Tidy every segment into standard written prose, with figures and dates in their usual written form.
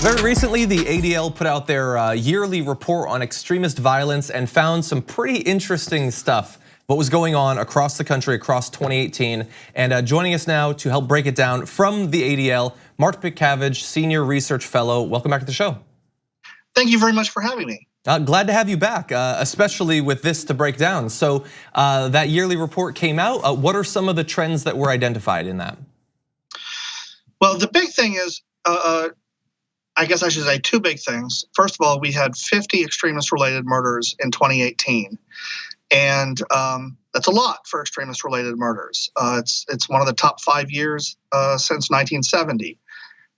Very recently, the ADL put out their yearly report on extremist violence and found some pretty interesting stuff. What was going on across the country, across 2018. And joining us now to help break it down from the ADL, Mark Pitcavage, Senior Research Fellow. Welcome back to the show. Thank you very much for having me. Glad to have you back, especially with this to break down. So that yearly report came out. What are some of the trends that were identified in that? Well, the big thing is, I guess I should say two big things. First of all, we had 50 extremist-related murders in 2018. And that's a lot for extremist-related murders. It's one of the top 5 years since 1970.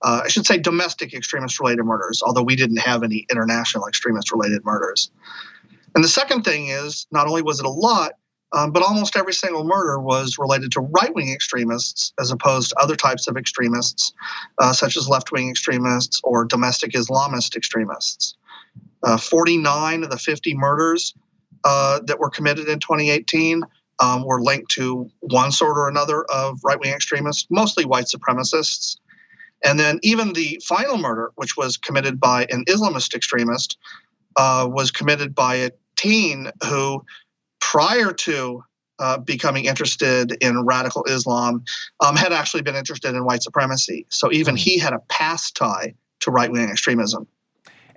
I should say domestic extremist-related murders, although we didn't have any international extremist-related murders. And the second thing is, not only was it a lot, but almost every single murder was related to right-wing extremists as opposed to other types of extremists, such as left-wing extremists or domestic Islamist extremists. 49 of the 50 murders that were committed in 2018 were linked to one sort or another of right-wing extremists, mostly white supremacists. And then even the final murder, which was committed by an Islamist extremist, was committed by a teen who, prior to becoming interested in radical Islam, had actually been interested in white supremacy. So even he had a past tie to right-wing extremism.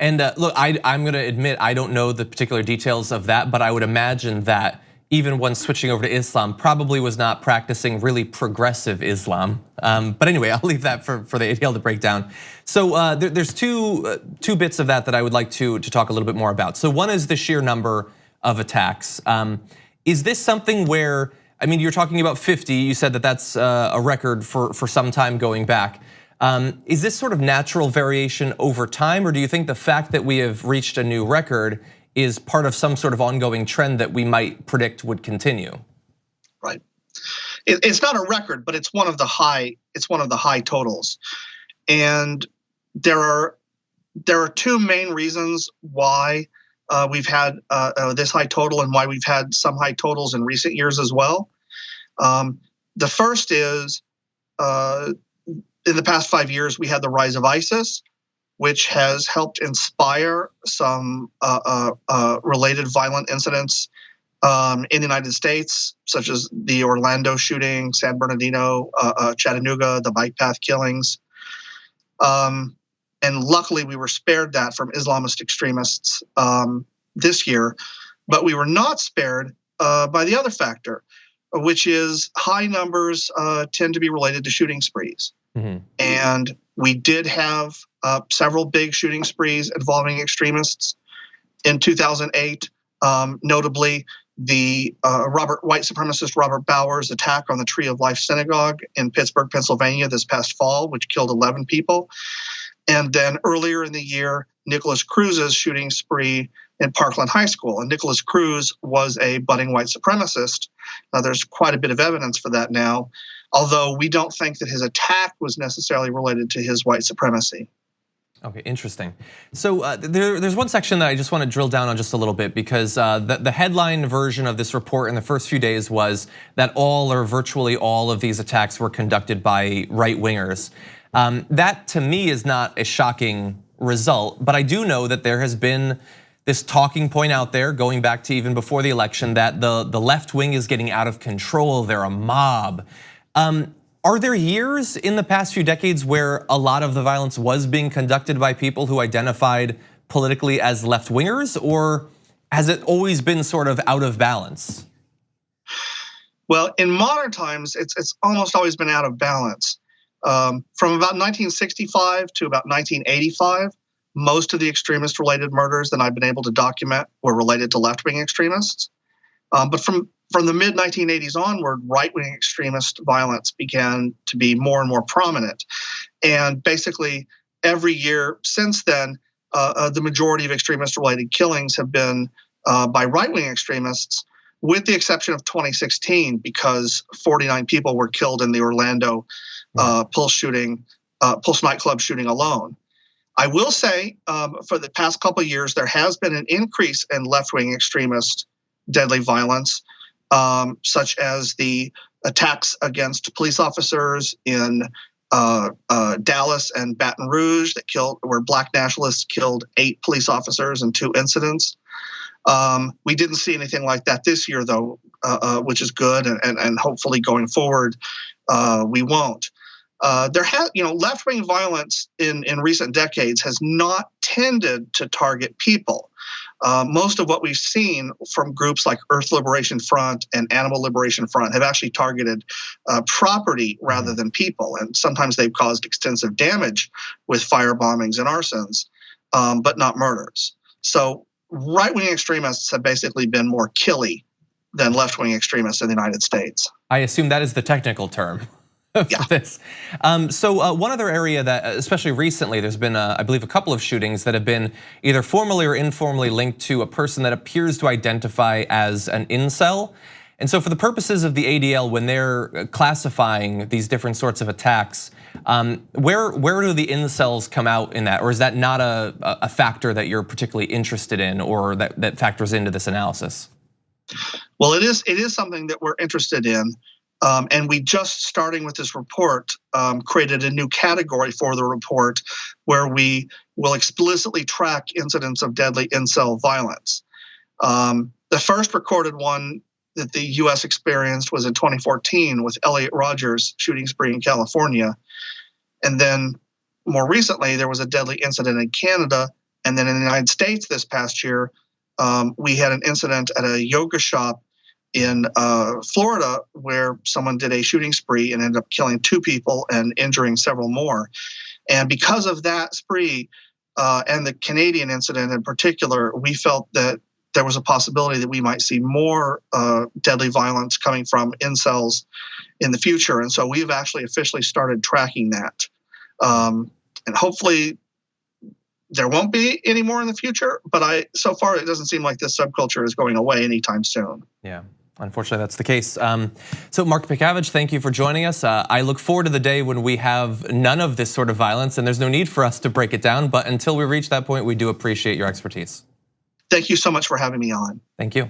And look, I'm gonna admit, I don't know the particular details of that, but I would imagine that even when switching over to Islam, probably was not practicing really progressive Islam. But anyway, I'll leave that for the ADL to break down. So there's two bits of that I would like to talk a little bit more about. So one is the sheer number of attacks. Is this something where, I mean, you're talking about 50, you said that that's a record for some time going back. Is this sort of natural variation over time, or do you think the fact that we have reached a new record is part of some sort of ongoing trend that we might predict would continue? Right. It's not a record, but it's one of the high totals. And there are two main reasons why we've had this high total and why we've had some high totals in recent years as well. The first is, in the past 5 years, we had the rise of ISIS, which has helped inspire some related violent incidents in the United States, such as the Orlando shooting, San Bernardino, Chattanooga, the bike path killings. And luckily, we were spared that from Islamist extremists this year, but we were not spared by the other factor, which is high numbers tend to be related to shooting sprees. And we did have several big shooting sprees involving extremists in 2008, notably the white supremacist Robert Bauer's attack on the Tree of Life Synagogue in Pittsburgh, Pennsylvania this past fall, which killed 11 people. And then earlier in the year, Nicholas Cruz's shooting spree in Parkland High School. And Nicholas Cruz was a budding white supremacist. Now, there's quite a bit of evidence for that now, although we don't think that his attack was necessarily related to his white supremacy. Okay, interesting. So there's one section that I just want to drill down on just a little bit, because the headline version of this report in the first few days was that all or virtually all of these attacks were conducted by right-wingers. That to me is not a shocking result, but I do know that there has been this talking point out there going back to even before the election that the left wing is getting out of control, they're a mob. Are there years in the past few decades where a lot of the violence was being conducted by people who identified politically as left-wingers, or has it always been sort of out of balance? Well, in modern times, it's almost always been out of balance. From about 1965 to about 1985, most of the extremist-related murders that I've been able to document were related to left-wing extremists. But from the mid-1980s onward, right-wing extremist violence began to be more and more prominent. And basically, every year since then, the majority of extremist-related killings have been by right-wing extremists, with the exception of 2016, because 49 people were killed in the Orlando Pulse nightclub shooting alone. I will say, for the past couple of years, there has been an increase in left-wing extremist deadly violence, such as the attacks against police officers in Dallas and Baton Rouge where black nationalists killed 8 police officers in 2 incidents. We didn't see anything like that this year, though, which is good, and hopefully going forward, we won't. Left-wing violence in recent decades has not tended to target people. Most of what we've seen from groups like Earth Liberation Front and Animal Liberation Front have actually targeted property rather than people, and sometimes they've caused extensive damage with fire bombings and arsons, but not murders. So right-wing extremists have basically been more killy than left-wing extremists in the United States. I assume that is the technical term for this. So one other area that, especially recently, there's been, I believe, a couple of shootings that have been either formally or informally linked to a person that appears to identify as an incel. And so for the purposes of the ADL, when they're classifying these different sorts of attacks, where do the incels come out in that? Or is that not a factor that you're particularly interested in, or that factors into this analysis? Well, it is something that we're interested in. And we just, starting with this report, created a new category for the report where we will explicitly track incidents of deadly incel violence. The first recorded one that the US experienced was in 2014 with Elliot Rogers' shooting spree in California. And then more recently, there was a deadly incident in Canada. And then in the United States this past year, we had an incident at a yoga shop in Florida where someone did a shooting spree and ended up killing 2 people and injuring several more. And because of that spree and the Canadian incident in particular, we felt that there was a possibility that we might see more deadly violence coming from incels in the future. And so we've actually officially started tracking that. And hopefully there won't be any more in the future, but so far it doesn't seem like this subculture is going away anytime soon. Yeah. Unfortunately, that's the case. So Mark Pikavage, thank you for joining us. I look forward to the day when we have none of this sort of violence, and there's no need for us to break it down. But until we reach that point, we do appreciate your expertise. Thank you so much for having me on. Thank you.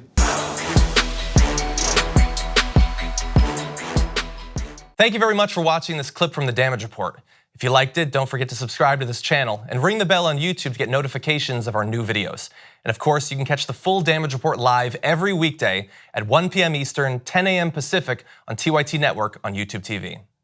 Thank you very much for watching this clip from the Damage Report. If you liked it, don't forget to subscribe to this channel and ring the bell on YouTube to get notifications of our new videos. And of course, you can catch the full Damage Report live every weekday at 1 p.m. Eastern, 10 a.m. Pacific on TYT Network on YouTube TV.